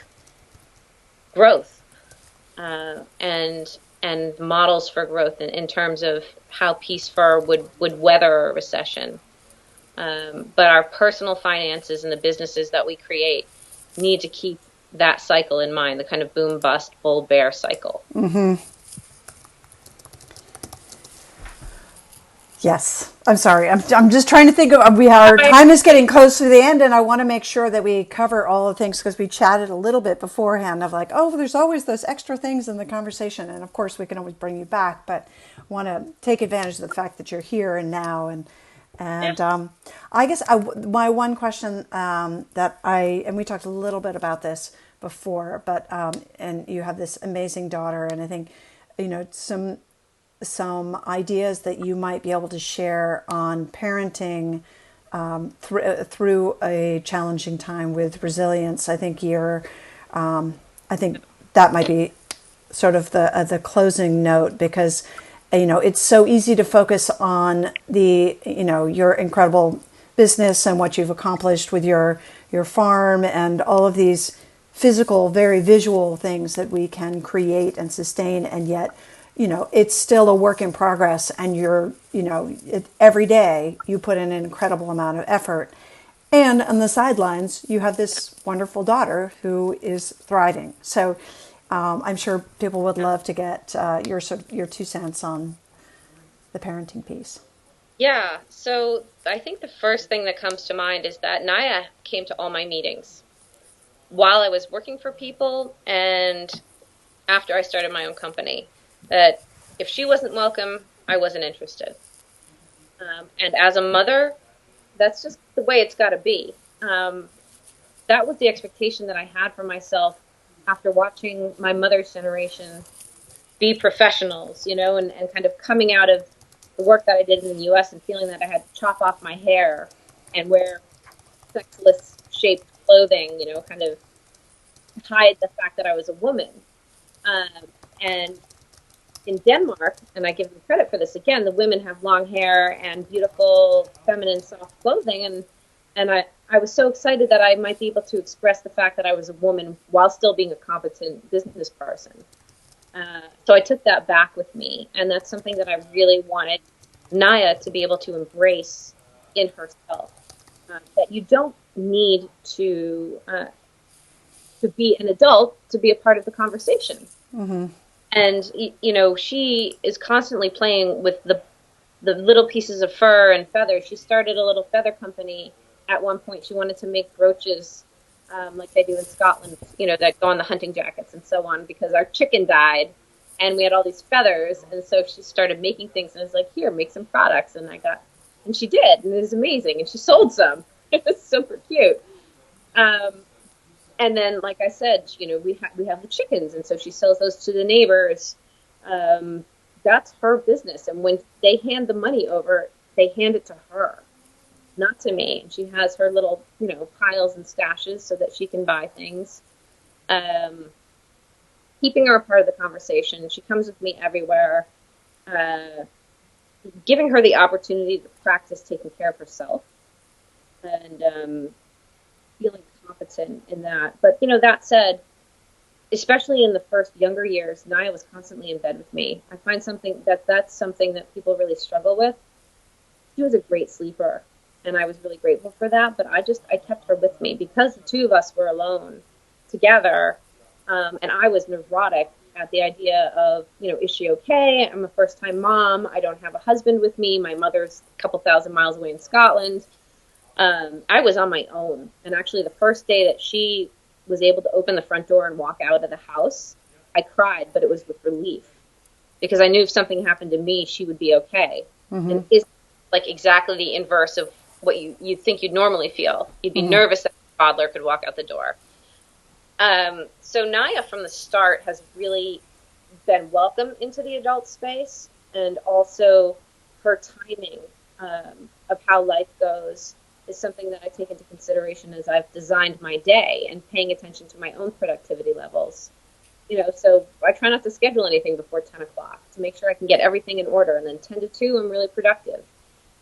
growth, and models for growth in terms of how Peace Fur would weather a recession. But our personal finances and the businesses that we create need to keep that cycle in mind, the kind of boom, bust, bull, bear cycle. Yes. I'm sorry. I'm just trying to think of, our time is getting close to the end, and I want to make sure that we cover all the things, because we chatted a little bit beforehand of like, oh, there's always those extra things in the conversation. And of course we can always bring you back, but want to take advantage of the fact that you're here and now. And I guess my one question, and we talked a little bit about this before, but, and you have this amazing daughter, and I think, some ideas that you might be able to share on parenting through a challenging time with resilience. I think I think that might be sort of the closing note, because it's so easy to focus on your incredible business and what you've accomplished with your farm and all of these physical, very visual things that we can create and sustain, and yet it's still a work in progress, and every day you put in an incredible amount of effort. And on the sidelines, you have this wonderful daughter who is thriving. So I'm sure people would love to get your 2 cents on the parenting piece. Yeah, so I think the first thing that comes to mind is that Naya came to all my meetings while I was working for people and after I started my own company. That if she wasn't welcome, I wasn't interested. And as a mother, that's just the way it's got to be. That was the expectation that I had for myself after watching my mother's generation be professionals, and kind of coming out of the work that I did in the US and feeling that I had to chop off my hair and wear sexless shaped clothing, kind of hide the fact that I was a woman. And in Denmark, and I give them credit for this again, the women have long hair and beautiful, feminine, soft clothing, and I was so excited that I might be able to express the fact that I was a woman while still being a competent business person. So I took that back with me, and that's something that I really wanted Naya to be able to embrace in herself. That you don't need to be an adult to be a part of the conversation. Mm-hmm. And she is constantly playing with the little pieces of fur and feathers. She started a little feather company at one point. She wanted to make brooches like they do in Scotland, that go on the hunting jackets and so on, because our chicken died and we had all these feathers. And so she started making things, and I was like, here, make some products. And she did, and it was amazing. And she sold some. It was super cute. And then, like I said, we have the chickens, and so she sells those to the neighbors. That's her business. And when they hand the money over, they hand it to her, not to me. And she has her little, piles and stashes so that she can buy things. Keeping her a part of the conversation. She comes with me everywhere. Giving her the opportunity to practice taking care of herself. And feeling competent in that. But, that said, especially in the first younger years, Naya was constantly in bed with me. I find that's something that people really struggle with. She was a great sleeper, and I was really grateful for that. But I kept her with me because the two of us were alone together. And I was neurotic at the idea of, is she okay? I'm a first-time mom. I don't have a husband with me. My mother's a couple thousand miles away in Scotland. I was on my own. And actually the first day that she was able to open the front door and walk out of the house, I cried, but it was with relief. because I knew if something happened to me, she would be okay. And is like exactly the inverse of what you'd think you'd normally feel. You'd be nervous that a toddler could walk out the door. So Naya from the start has really been welcome into the adult space, and also her timing of how life goes is something that I take into consideration as I've designed my day and paying attention to my own productivity levels. So I try not to schedule anything before 10 o'clock to make sure I can get everything in order. And then 10 to 2, I'm really productive.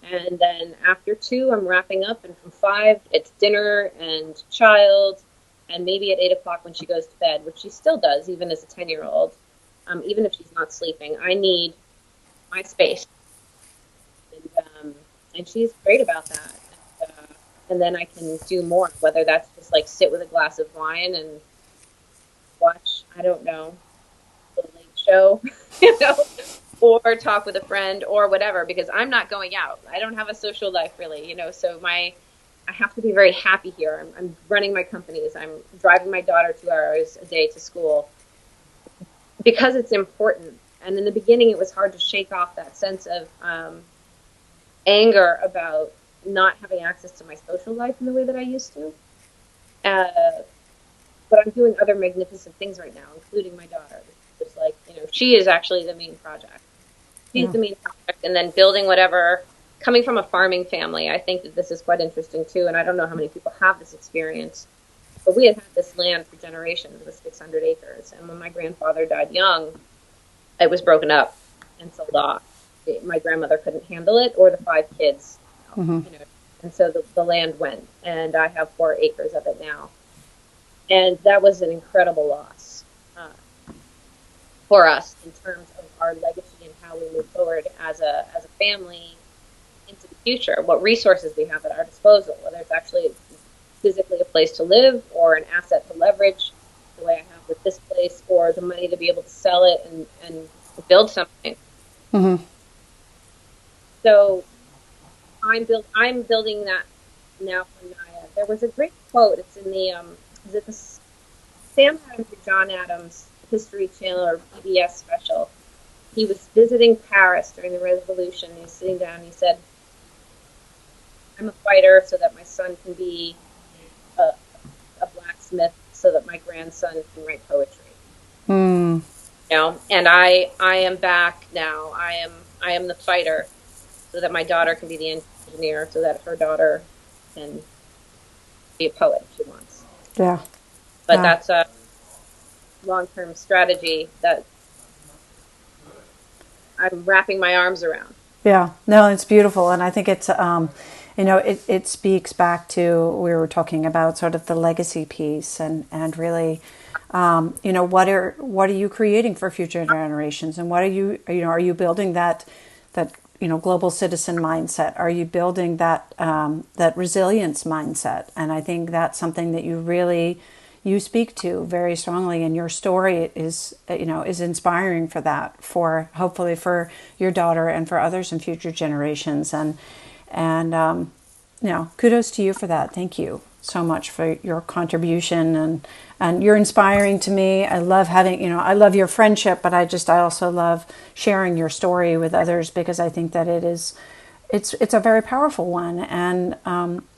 And then after 2, I'm wrapping up. And from 5, it's dinner and child. And maybe at 8 o'clock when she goes to bed, which she still does, even as a 10-year-old, even if she's not sleeping, I need my space. And she's great about that. And then I can do more, whether that's just like sit with a glass of wine and watch, I don't know, the Late Show, or talk with a friend or whatever, because I'm not going out. I don't have a social life really, so I have to be very happy here. I'm running my companies. I'm driving my daughter 2 hours a day to school because it's important. And in the beginning, it was hard to shake off that sense of anger about not having access to my social life in the way that I used to. But I'm doing other magnificent things right now, including my daughter. Just like, she is actually the main project. She's the main project, and then building whatever. Coming from a farming family, I think that this is quite interesting too, and I don't know how many people have this experience, but we had this land for generations. It was 600 acres, and when my grandfather died young, it was broken up and sold off. My grandmother couldn't handle it, or the 5 kids, and so the land went, and I have 4 acres of it now. And that was an incredible loss for us in terms of our legacy and how we move forward as a family into the future. What resources we have at our disposal, whether it's actually physically a place to live or an asset to leverage, the way I have with this place, or the money to be able to sell it and build something. So I'm building that now for Naya. There was a great quote. It's in the is it the Sam Adams or John Adams History Channel or PBS special? He was visiting Paris during the Revolution. He was sitting down and he said, I'm a fighter so that my son can be a blacksmith, so that my grandson can write poetry. And I am back now. I am the fighter so that my daughter can be the engineer, so that her daughter can be a poet if she wants. Yeah. But that's a long-term strategy that I'm wrapping my arms around. Yeah, no, it's beautiful. And I think it's, it speaks back to, we were talking about sort of the legacy piece and really, what are you creating for future generations? And what are you building that global citizen mindset? Are you building that resilience mindset? And I think that's something that you speak to very strongly, and your story is inspiring for that, for hopefully for your daughter and for others in future generations. And kudos to you for that. Thank you so much for your contribution, and you're inspiring to me. I love having, I love your friendship, but I also love sharing your story with others, because I think that it's a very powerful one. And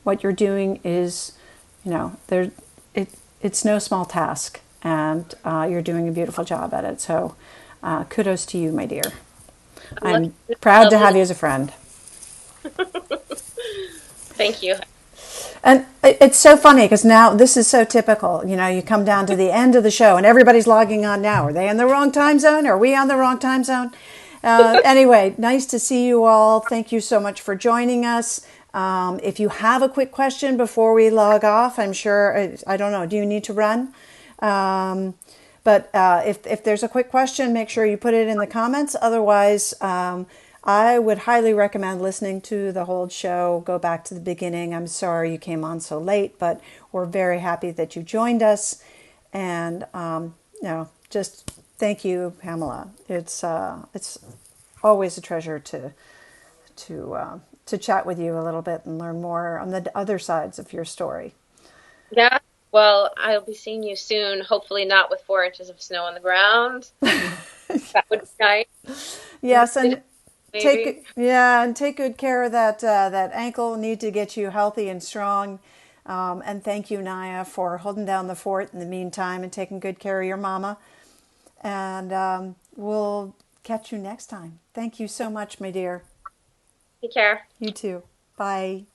what you're doing is, it's no small task, and you're doing a beautiful job at it. So kudos to you, my dear. I'm proud to have you as a friend. Thank you. And it's so funny because now this is so typical. You come down to the end of the show and everybody's logging on now. Are they in the wrong time zone? Are we on the wrong time zone? Anyway, nice to see you all. Thank you so much for joining us. If you have a quick question before we log off, I'm sure, I don't know, do you need to run? But if there's a quick question, make sure you put it in the comments. Otherwise, I would highly recommend listening to the whole show. Go back to the beginning. I'm sorry you came on so late, but we're very happy that you joined us. And just thank you, Pamela. It's always a treasure to chat with you a little bit and learn more on the other sides of your story. Yeah. Well, I'll be seeing you soon. Hopefully not with 4 inches of snow on the ground. That would be nice. Yes, and Maybe. take good care of that ankle. Need to get you healthy and strong. And thank you, Naya, for holding down the fort in the meantime and taking good care of your mama. And we'll catch you next time. Thank you so much, my dear. Take care. You too. Bye.